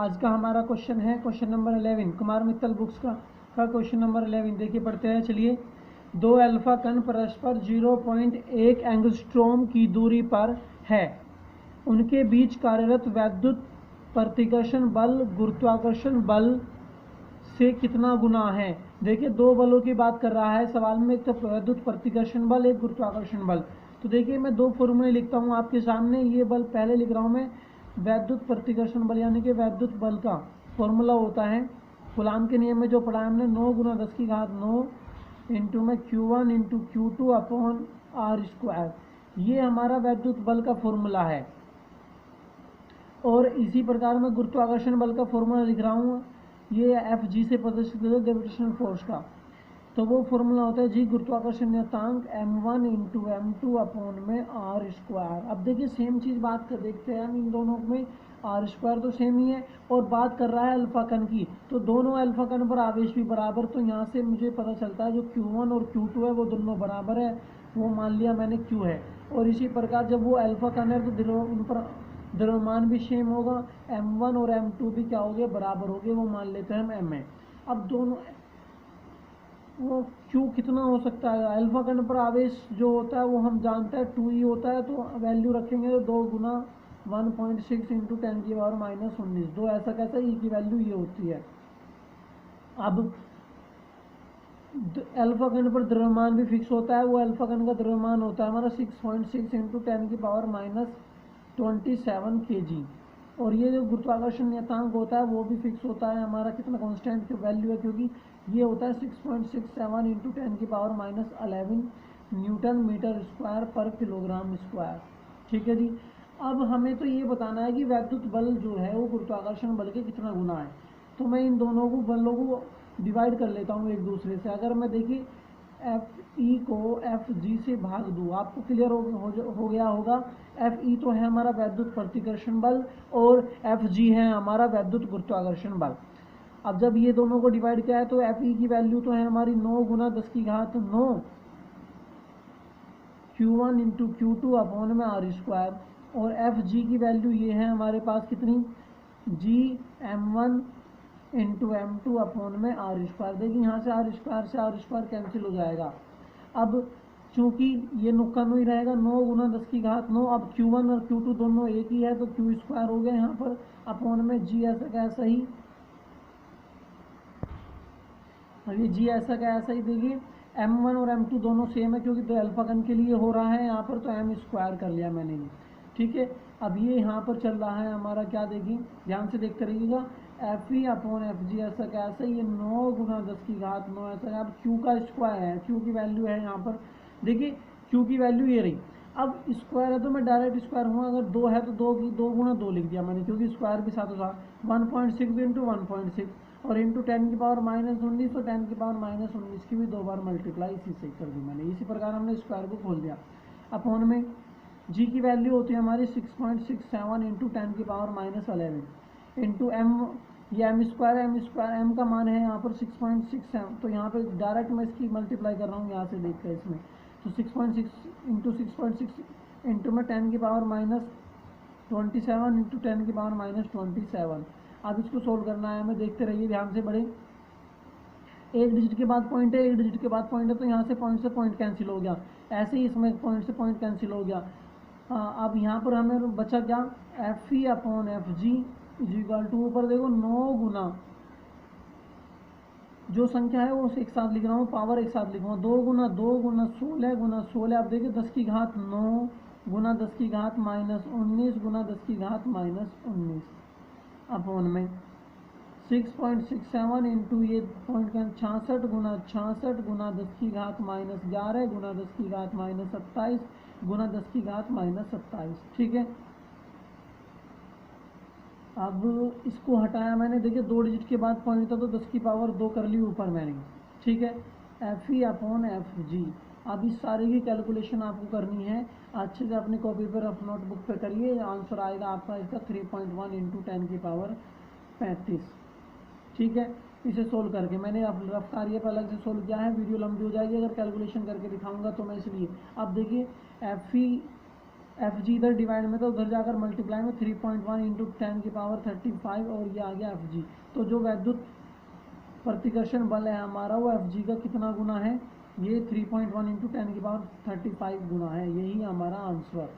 आज का हमारा क्वेश्चन है question number 11 Kumar Mittal books का क्वेश्चन नंबर 11। देखिए पढ़ते हैं, चलिए। दो अल्फा कण परस्पर 0.1 एंगस्ट्रोम की दूरी पर है, उनके बीच कार्यरत वैद्युत प्रतिकर्षण बल गुरुत्वाकर्षण बल से कितना गुना है। देखिए दो बलों की बात कर रहा है सवाल में, एक तो वैद्युत प्रतिकर्षण बल, एक गुरुत्वाकर्षण बल। तो देखिए मैं दो फॉर्मूले लिखता हूँ आपके सामने। ये बल पहले लिख रहा हूँ मैं, वैद्युत प्रतिकर्षण बल यानी कि वैद्युत बल का फॉर्मूला होता है कूलाम के नियम में जो पढ़ा है हमने, 9 × 10⁹ इंटू में Q1 into Q2 upon R²। ये हमारा वैद्युत बल का फॉर्मूला है। और इसी प्रकार मैं गुरुत्वाकर्षण बल का फॉर्मूला लिख रहा हूँ, ये Fg से प्रदर्शित है ग्रेविटेशनल फोर्स का। तो वो फॉर्मूला होता है जी गुरुत्वाकर्षण नियतांक m1 इंटू m2 अपॉन में R²। अब देखिए सेम चीज़ बात कर देखते हैं हम इन दोनों में, R² तो सेम ही है और बात कर रहा है अल्फा कण की, तो दोनों अल्फा कण पर आवेश भी बराबर। तो यहाँ से मुझे पता चलता है जो Q1 और Q2 है वो दोनों बराबर है, वो मान लिया मैंने Q है। और इसी प्रकार जब वो अल्फा कण है तो उन पर द्रव्यमान भी सेम होगा, m1 और m2 भी क्या हो गए, बराबर हो गए, वो मान लेते हैं हम m है। अब दोनों वो Q कितना हो सकता है, अल्फा कण पर आवेश जो होता है वो हम जानते हैं 2e होता है, तो वैल्यू रखेंगे तो 2 × 1.6 इंटू 10⁻⁻19। दो ऐसा कैसा ई की वैल्यू ये होती है। अब अल्फा कण पर द्रव्यमान भी फिक्स होता है, वो अल्फा कण का द्रव्यमान होता है हमारा 6.6 इंटू 10⁻⁻27 kg। और ये जो गुरुत्वाकर्षण नियतांक होता है वो भी फिक्स होता है हमारा, कितना कांस्टेंट की वैल्यू है, क्योंकि ये होता है 6.67 इंटू 10⁻11 न्यूटन मीटर स्क्वायर पर किलोग्राम स्क्वायर। ठीक है जी। अब हमें तो ये बताना है कि वैद्युत बल जो है वो गुरुत्वाकर्षण बल के कितना गुना है। तो मैं इन दोनों को बलों को डिवाइड कर लेता हूँ एक दूसरे से। अगर मैं देखिए Fe को Fg से भाग दूँ, आपको क्लियर हो गया होगा। Fe तो है हमारा वैद्युत प्रतिकर्षण बल और Fg है हमारा वैद्युत गुरुत्वाकर्षण बल। अब जब ये दोनों को डिवाइड किया है तो Fe की वैल्यू तो है हमारी 9 × 10⁹ Q1 इंटू Q2 अपॉन में R²। और Fg की वैल्यू ये है हमारे पास कितनी, G m1 into m2 upon में R²। देखिए यहाँ से R² कैंसिल हो जाएगा। अब चूंकि ये नुक्का नहीं रहेगा, 9 × 10⁹। अब Q1 और Q2 दोनों एक ही है तो Q² हो गया यहाँ पर, अपॉन में G ऐसा का ऐसा ही। अब ये G ऐसा का ऐसा ही। देखिए m1 और m2 दोनों सेम है क्योंकि तो अल्फा कण के लिए हो रहा है यहाँ पर, तो m² कर लिया मैंने ये। ठीक है। अब ये यहाँ पर चल रहा है हमारा क्या, देखिए ध्यान से देखते रहिएगा, Fe अपॉन Fg ऐसा का ऐसा, ये 9 × 10⁹ ऐसा। अब Q का स्क्वायर है, Q की वैल्यू है यहाँ पर, देखिए Q की वैल्यू ये रही। अब स्क्वायर है तो मैं डायरेक्ट स्क्वायर हुआ, अगर 2 है तो 2 × 2 लिख दिया मैंने, क्योंकि स्क्वायर भी साथ 1.6 इंटू 1.6 और इंटू 10⁻⁻19, तो 10⁻⁻19 की भी 2 बार मल्टीप्लाई इसी से कर दी मैंने। इसी प्रकार हमने स्क्वायर को खोल दिया। अपॉन में G की वैल्यू होती है हमारी 6.67 इंटू 10⁻11 इंटू m, ये m² m का मान है यहाँ पर 6.67, तो यहाँ पे डायरेक्ट मैं इसकी मल्टीप्लाई कर रहा हूँ यहाँ से देख कर इसमें, तो 6.6 इंटू 6.6 इंटू में 10⁻27 इंटू 10⁻27। अब इसको सोल्व करना है हमें, देखते रहिए ध्यान से बड़े। एक डिजिट के बाद पॉइंट है, एक डिजिट के बाद पॉइंट है, तो यहाँ से पॉइंट कैंसिल हो गया, ऐसे ही इसमें पॉइंट से पॉइंट कैंसिल हो गया। अब यहाँ पर हमें बचा क्या, Fe upon Fg is equal to, ऊपर देखो 9 गुना जो संख्या है वो एक साथ लिख रहा हूँ, पावर एक साथ लिखूँगा, 2 × 2 × 16 × 16। अब देखिए 10⁻9 × 10⁻−19 × 10⁻−19 अपॉन में 6.67 इंटू ये पॉइंट का 66 × 66 × 10⁻−11 × 10⁻27 × 10⁻−27। ठीक है। अब इसको हटाया मैंने, देखिए 2 डिजिट के बाद पॉइंट था तो 10 की पावर 2 कर ली ऊपर मैंने। ठीक है। Fe upon Fg। अब इस सारे की कैलकुलेशन आपको करनी है, अच्छे से अपनी कॉपी पर रफ नोटबुक पे करिए, आंसर आएगा आपका इसका 3.1 इंटू 10⁻35। ठीक है। इसे सोल्व करके मैंने रफ कार्य पर अलग से सोल्व किया है, वीडियो लंबी हो जाएगी अगर कैलकुलेशन करके दिखाऊंगा तो मैं, इसलिए। अब देखिए एफ जी इधर डिवाइड में था, उधर जाकर मल्टीप्लाई में 3.1 इंटू 10 की पावर 35 और ये आ गया एफ जी। तो जो वैद्युत प्रतिकर्षण बल है हमारा वो एफ जी का कितना गुना है, ये 3.1 इंटू 10 की पावर 35 गुना है। यही हमारा आंसर।